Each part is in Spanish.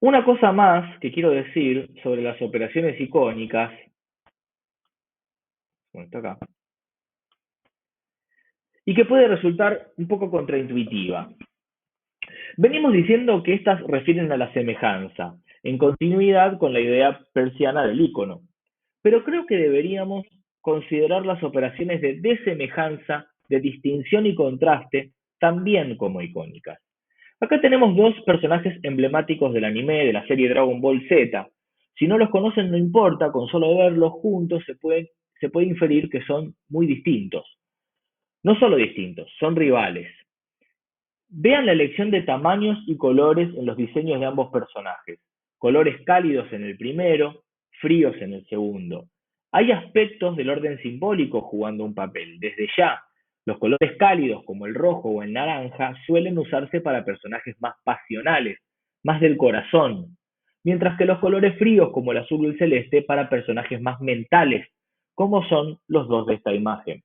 Una cosa más que quiero decir sobre las operaciones icónicas, bueno, está acá, y que puede resultar un poco contraintuitiva. Venimos diciendo que estas refieren a la semejanza, en continuidad con la idea persiana del icono, pero creo que deberíamos considerar las operaciones de desemejanza, de distinción y contraste también como icónicas. Acá tenemos dos personajes emblemáticos del anime, de la serie Dragon Ball Z. Si no los conocen, no importa, con solo verlos juntos se puede inferir que son muy distintos. No solo distintos, son rivales. Vean la elección de tamaños y colores en los diseños de ambos personajes. Colores cálidos en el primero, fríos en el segundo. Hay aspectos del orden simbólico jugando un papel. Desde ya, los colores cálidos como el rojo o el naranja suelen usarse para personajes más pasionales, más del corazón, mientras que los colores fríos como el azul y el celeste para personajes más mentales, como son los dos de esta imagen.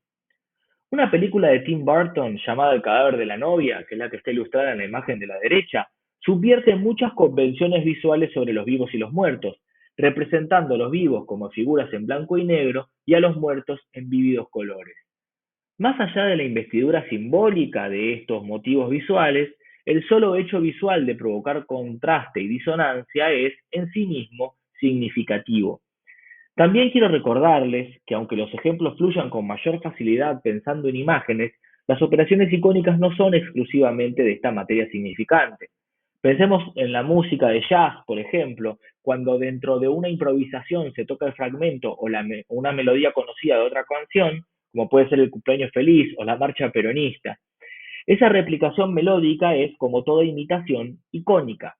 Una película de Tim Burton llamada El cadáver de la novia, que es la que está ilustrada en la imagen de la derecha, subvierte muchas convenciones visuales sobre los vivos y los muertos, representando a los vivos como figuras en blanco y negro y a los muertos en vívidos colores. Más allá de la investidura simbólica de estos motivos visuales, el solo hecho visual de provocar contraste y disonancia es, en sí mismo, significativo. También quiero recordarles que aunque los ejemplos fluyan con mayor facilidad pensando en imágenes, las operaciones icónicas no son exclusivamente de esta materia significante. Pensemos en la música de jazz, por ejemplo, cuando dentro de una improvisación se toca el fragmento o una melodía conocida de otra canción, como puede ser el cumpleaños feliz o la marcha peronista. Esa replicación melódica es, como toda imitación, icónica.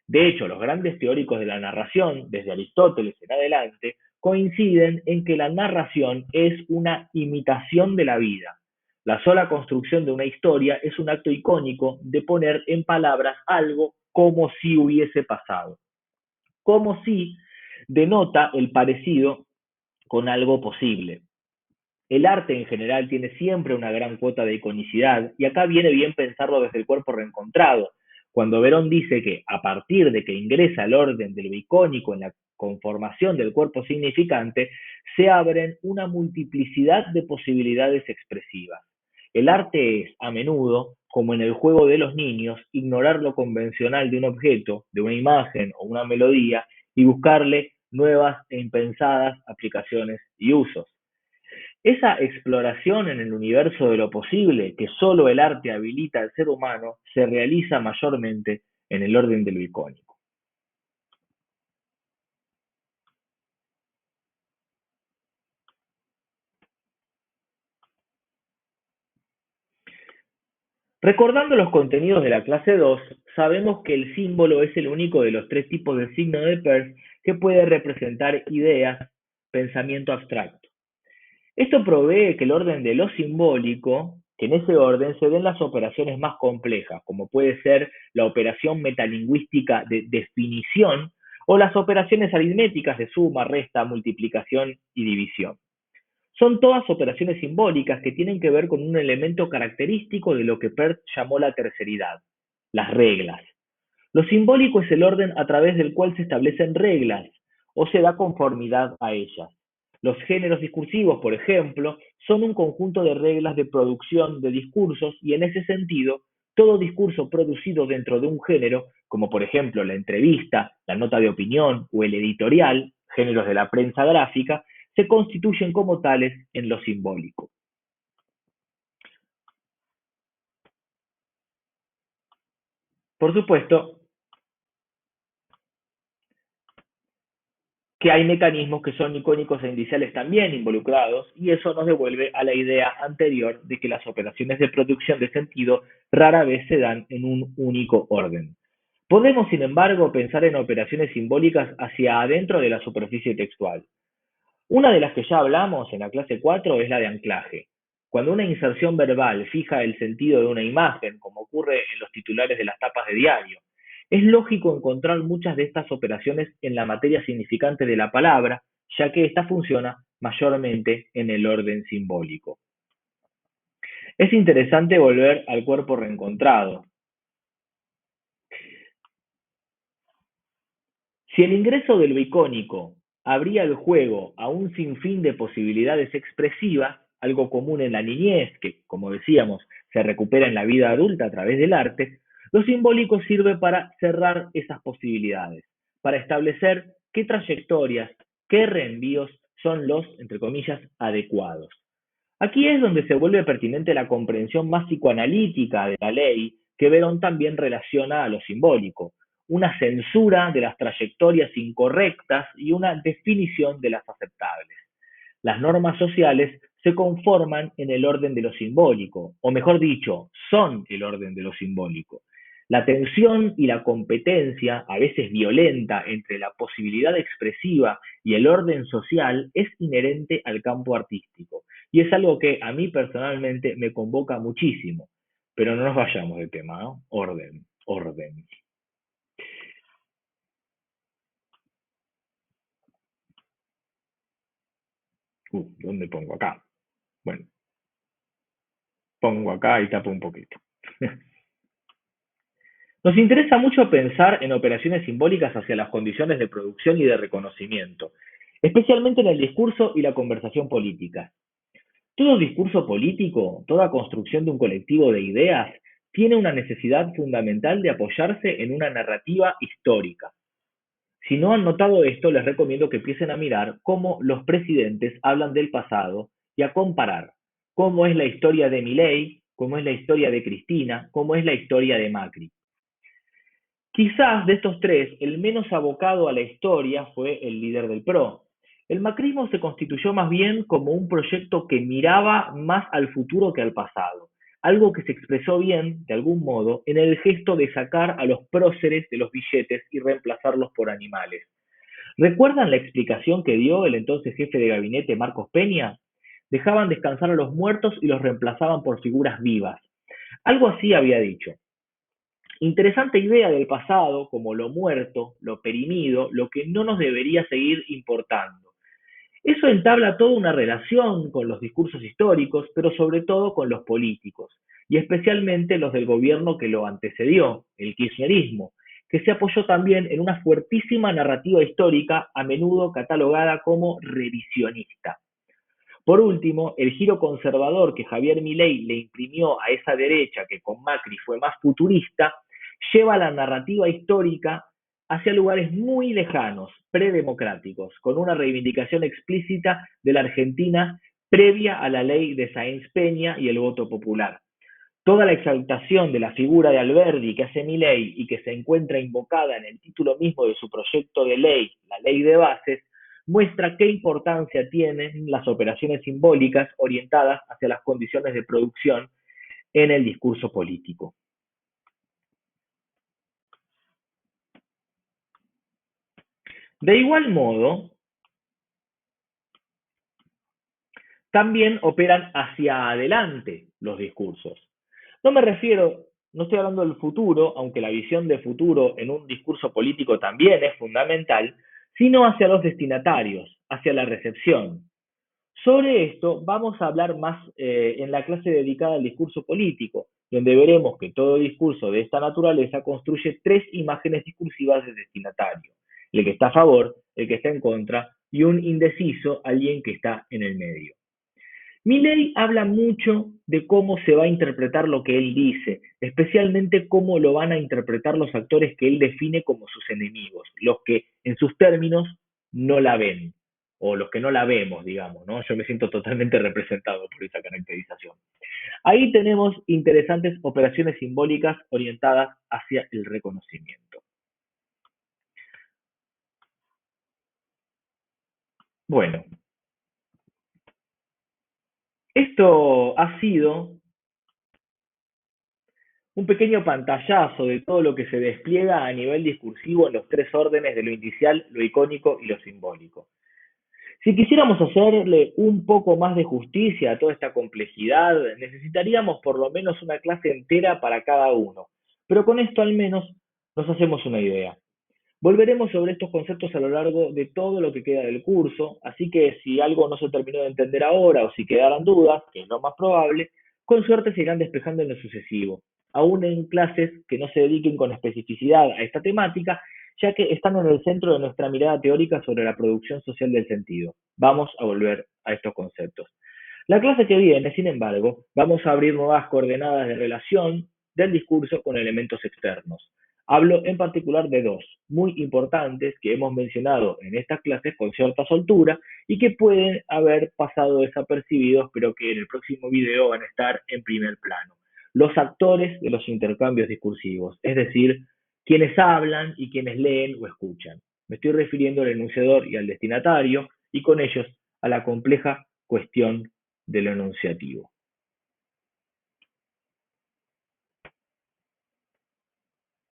De hecho, los grandes teóricos de la narración, desde Aristóteles en adelante, coinciden en que la narración es una imitación de la vida. La sola construcción de una historia es un acto icónico de poner en palabras algo como si hubiese pasado. Como si denota el parecido con algo posible. El arte en general tiene siempre una gran cuota de iconicidad y acá viene bien pensarlo desde el cuerpo reencontrado. Cuando Verón dice que a partir de que ingresa el orden de lo icónico en la conformación del cuerpo significante, se abren una multiplicidad de posibilidades expresivas. El arte es, a menudo, como en el juego de los niños, ignorar lo convencional de un objeto, de una imagen o una melodía y buscarle nuevas e impensadas aplicaciones y usos. Esa exploración en el universo de lo posible que solo el arte habilita al ser humano se realiza mayormente en el orden de lo icónico. Recordando los contenidos de la clase 2, sabemos que el símbolo es el único de los tres tipos de signo de Peirce que puede representar ideas, pensamiento abstracto. Esto provee que el orden de lo simbólico, que en ese orden se den las operaciones más complejas, como puede ser la operación metalingüística de definición o las operaciones aritméticas de suma, resta, multiplicación y división. Son todas operaciones simbólicas que tienen que ver con un elemento característico de lo que Peirce llamó la terceridad, las reglas. Lo simbólico es el orden a través del cual se establecen reglas o se da conformidad a ellas. Los géneros discursivos, por ejemplo, son un conjunto de reglas de producción de discursos y en ese sentido, todo discurso producido dentro de un género, como por ejemplo la entrevista, la nota de opinión o el editorial, géneros de la prensa gráfica, se constituyen como tales en lo simbólico. Por supuesto, que hay mecanismos que son icónicos e indiciales también involucrados, y eso nos devuelve a la idea anterior de que las operaciones de producción de sentido rara vez se dan en un único orden. Podemos, sin embargo, pensar en operaciones simbólicas hacia adentro de la superficie textual. Una de las que ya hablamos en la clase 4 es la de anclaje. Cuando una inserción verbal fija el sentido de una imagen, como ocurre en los titulares de las tapas de diario, es lógico encontrar muchas de estas operaciones en la materia significante de la palabra, ya que ésta funciona mayormente en el orden simbólico. Es interesante volver al cuerpo reencontrado. Si el ingreso de lo icónico abría el juego a un sinfín de posibilidades expresivas, algo común en la niñez, que, como decíamos, se recupera en la vida adulta a través del arte, lo simbólico sirve para cerrar esas posibilidades, para establecer qué trayectorias, qué reenvíos son los, entre comillas, adecuados. Aquí es donde se vuelve pertinente la comprensión más psicoanalítica de la ley, que Verón también relaciona a lo simbólico, una censura de las trayectorias incorrectas y una definición de las aceptables. Las normas sociales se conforman en el orden de lo simbólico, o mejor dicho, son el orden de lo simbólico. La tensión y la competencia, a veces violenta, entre la posibilidad expresiva y el orden social es inherente al campo artístico. Y es algo que a mí personalmente me convoca muchísimo. Pero no nos vayamos del tema, ¿no? Orden, orden. ¿Dónde pongo acá? Bueno, pongo acá y tapo un poquito. Nos interesa mucho pensar en operaciones simbólicas hacia las condiciones de producción y de reconocimiento, especialmente en el discurso y la conversación política. Todo discurso político, toda construcción de un colectivo de ideas, tiene una necesidad fundamental de apoyarse en una narrativa histórica. Si no han notado esto, les recomiendo que empiecen a mirar cómo los presidentes hablan del pasado y a comparar cómo es la historia de Milei, cómo es la historia de Cristina, cómo es la historia de Macri. Quizás de estos tres, el menos abocado a la historia fue el líder del PRO. El macrismo se constituyó más bien como un proyecto que miraba más al futuro que al pasado, algo que se expresó bien, de algún modo, en el gesto de sacar a los próceres de los billetes y reemplazarlos por animales. ¿Recuerdan la explicación que dio el entonces jefe de gabinete Marcos Peña? Dejaban descansar a los muertos y los reemplazaban por figuras vivas. Algo así había dicho. Interesante idea del pasado como lo muerto, lo perimido, lo que no nos debería seguir importando. Eso entabla toda una relación con los discursos históricos, pero sobre todo con los políticos, y especialmente los del gobierno que lo antecedió, el kirchnerismo, que se apoyó también en una fuertísima narrativa histórica, a menudo catalogada como revisionista. Por último, el giro conservador que Javier Milei le imprimió a esa derecha, que con Macri fue más futurista, lleva la narrativa histórica hacia lugares muy lejanos, predemocráticos, con una reivindicación explícita de la Argentina previa a la ley de Sáenz Peña y el voto popular. Toda la exaltación de la figura de Alberdi que hace Milei y que se encuentra invocada en el título mismo de su proyecto de ley, la ley de bases, muestra qué importancia tienen las operaciones simbólicas orientadas hacia las condiciones de producción en el discurso político. De igual modo, también operan hacia adelante los discursos. No me refiero, no estoy hablando del futuro, aunque la visión de futuro en un discurso político también es fundamental, sino hacia los destinatarios, hacia la recepción. Sobre esto vamos a hablar más en la clase dedicada al discurso político, donde veremos que todo discurso de esta naturaleza construye tres imágenes discursivas de destinatario: el que está a favor, el que está en contra y un indeciso, alguien que está en el medio. Milley habla mucho de cómo se va a interpretar lo que él dice, especialmente cómo lo van a interpretar los actores que él define como sus enemigos, los que en sus términos no la ven, o los que no la vemos, digamos, ¿no? Yo me siento totalmente representado por esa caracterización. Ahí tenemos interesantes operaciones simbólicas orientadas hacia el reconocimiento. Bueno, esto ha sido un pequeño pantallazo de todo lo que se despliega a nivel discursivo en los tres órdenes de lo inicial, lo icónico y lo simbólico. Si quisiéramos hacerle un poco más de justicia a toda esta complejidad, necesitaríamos por lo menos una clase entera para cada uno, pero con esto al menos nos hacemos una idea. Volveremos sobre estos conceptos a lo largo de todo lo que queda del curso, así que si algo no se terminó de entender ahora o si quedaran dudas, que es lo más probable, con suerte se irán despejando en lo sucesivo. Aún en clases que no se dediquen con especificidad a esta temática, ya que están en el centro de nuestra mirada teórica sobre la producción social del sentido. Vamos a volver a estos conceptos. La clase que viene, sin embargo, vamos a abrir nuevas coordenadas de relación del discurso con elementos externos. Hablo en particular de dos, muy importantes, que hemos mencionado en estas clases con cierta soltura y que pueden haber pasado desapercibidos, pero que en el próximo video van a estar en primer plano. Los actores de los intercambios discursivos, es decir, quienes hablan y quienes leen o escuchan. Me estoy refiriendo al enunciador y al destinatario, y con ellos a la compleja cuestión de lo enunciativo.